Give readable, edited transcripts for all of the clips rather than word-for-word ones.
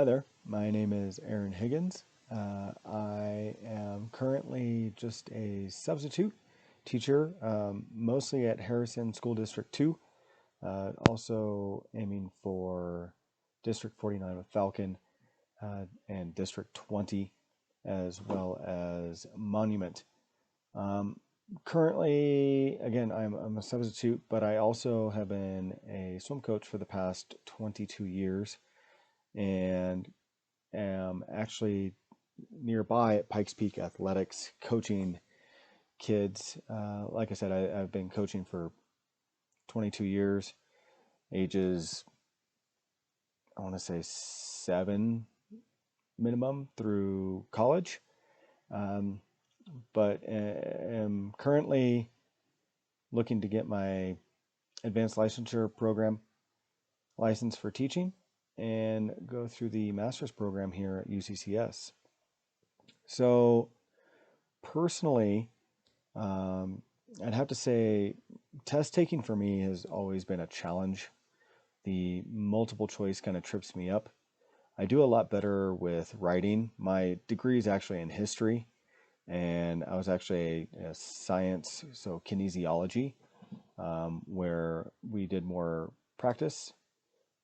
Hi there, my name is Aaron Higgins. I am currently just a substitute teacher, mostly at Harrison School District 2, also aiming for District 49 with Falcon and District 20, as well as Monument. Um, Currently, again, I'm a substitute, but I also have been a swim coach for the past 22 years and am actually nearby at Pikes Peak Athletics coaching kids. Like I said, I've been coaching for 22 years, ages, I want to say 7 minimum through college. Um, but am currently looking to get my advanced licensure program license for teaching and go through the master's program here at UCCS. So personally, Um, I'd have to say test taking for me has always been a challenge. The multiple choice kind of trips me up. I do a lot better with writing. My degree is actually in history, and I was actually a science, so kinesiology, where we did more practice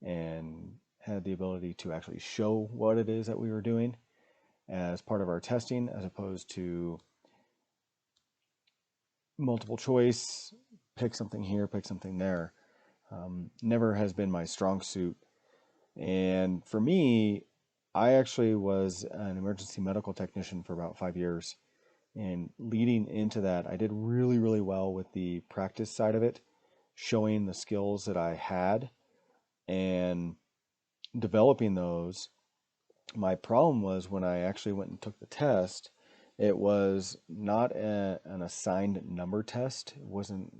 and had the ability to actually show what it is that we were doing as part of our testing, as opposed to multiple choice, pick something here, pick something there. Never has been my strong suit. And for me, I actually was an emergency medical technician for about 5 years. And leading into that, I did really, really well with the practice side of it, showing the skills that I had and developing those. My problem was when I actually went and took the test, it was not an assigned number test. It wasn't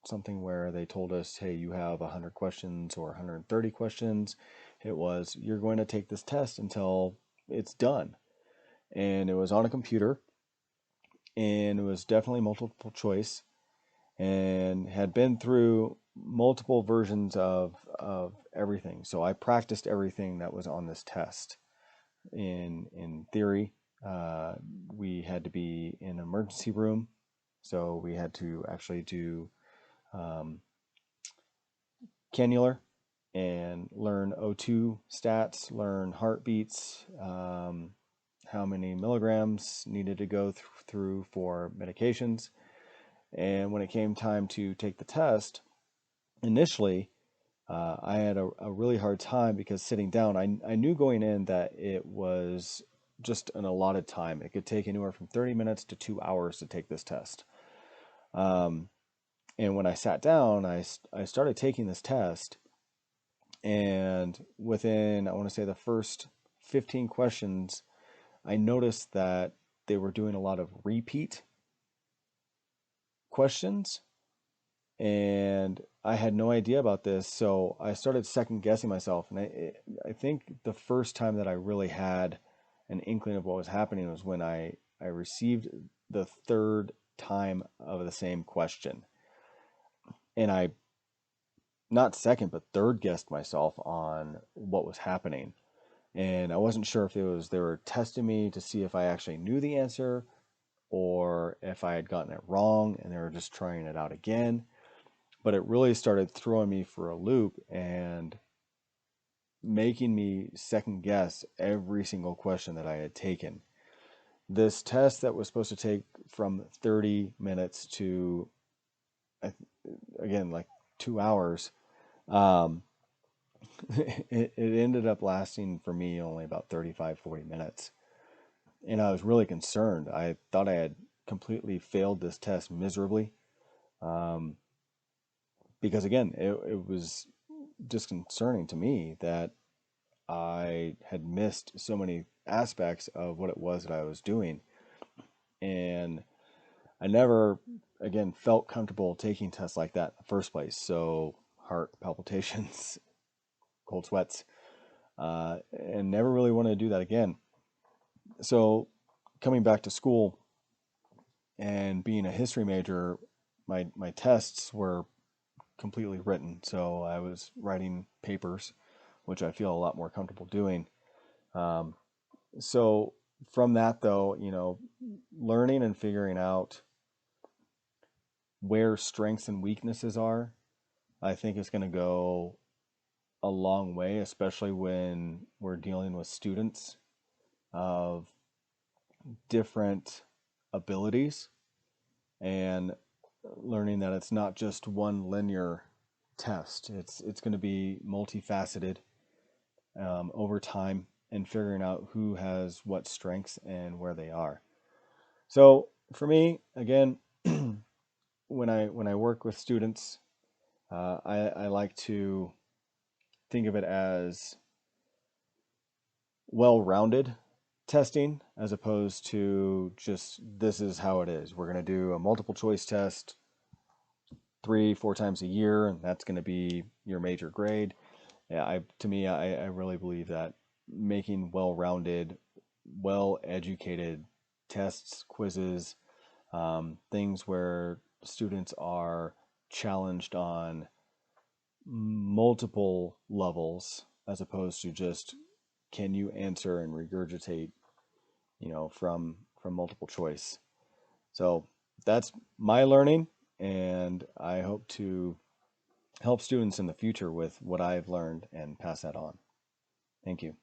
something where they told us, hey, you have 100 questions or 130 questions. It was, you're going to take this test until it's done. And it was on a computer, and it was definitely multiple choice, and had been through multiple versions of everything. So I practiced everything that was on this test in theory. We had to be in an emergency room, so we had to actually do um, cannular and learn O2 stats, learn heartbeats, how many milligrams needed to go through for medications. And when it came time to take the test, initially, I had a really hard time because sitting down, I knew going in that it was just an allotted time. It could take anywhere from 30 minutes to 2 hours to take this test. Um, and when I sat down, I started taking this test. And within, I want to say, the first 15 questions, I noticed that they were doing a lot of repeat questions. And I had no idea about this, so I started second guessing myself. And I think the first time that I really had an inkling of what was happening was when I received the third time of the same question. And I, not second, but third guessed myself on what was happening. And I wasn't sure if it was they were testing me to see if I actually knew the answer or if I had gotten it wrong and they were just trying it out again. But it really started throwing me for a loop and making me second guess every single question that I had taken. This test that was supposed to take from 30 minutes to, again, like 2 hours, um, it ended up lasting for me only about 35, 40 minutes. And I was really concerned. I thought I had completely failed this test miserably. Um, because again, it was disconcerting to me that I had missed so many aspects of what it was that I was doing. And I never, again, felt comfortable taking tests like that in the first place. So, heart palpitations, cold sweats, and never really wanted to do that again. So, coming back to school and being a history major, my tests were completely written. So, I was writing papers, which I feel a lot more comfortable doing. Um, so from that though, learning and figuring out where strengths and weaknesses are, I think is going to go a long way, especially when we're dealing with students of different abilities, and learning that it's not just one linear test. It's going to be multifaceted over time, and figuring out who has what strengths and where they are. So for me, again, when I work with students, I like to think of it as well-rounded testing, as opposed to just this is how it is. We're going to do a multiple choice test 3-4 times a year, and that's going to be your major grade. Yeah, to me, I really believe that making well-rounded, well-educated tests, quizzes, things where students are challenged on multiple levels, as opposed to just can you answer and regurgitate, from multiple choice. So that's my learning, and I hope to help students in the future with what I've learned and pass that on. Thank you.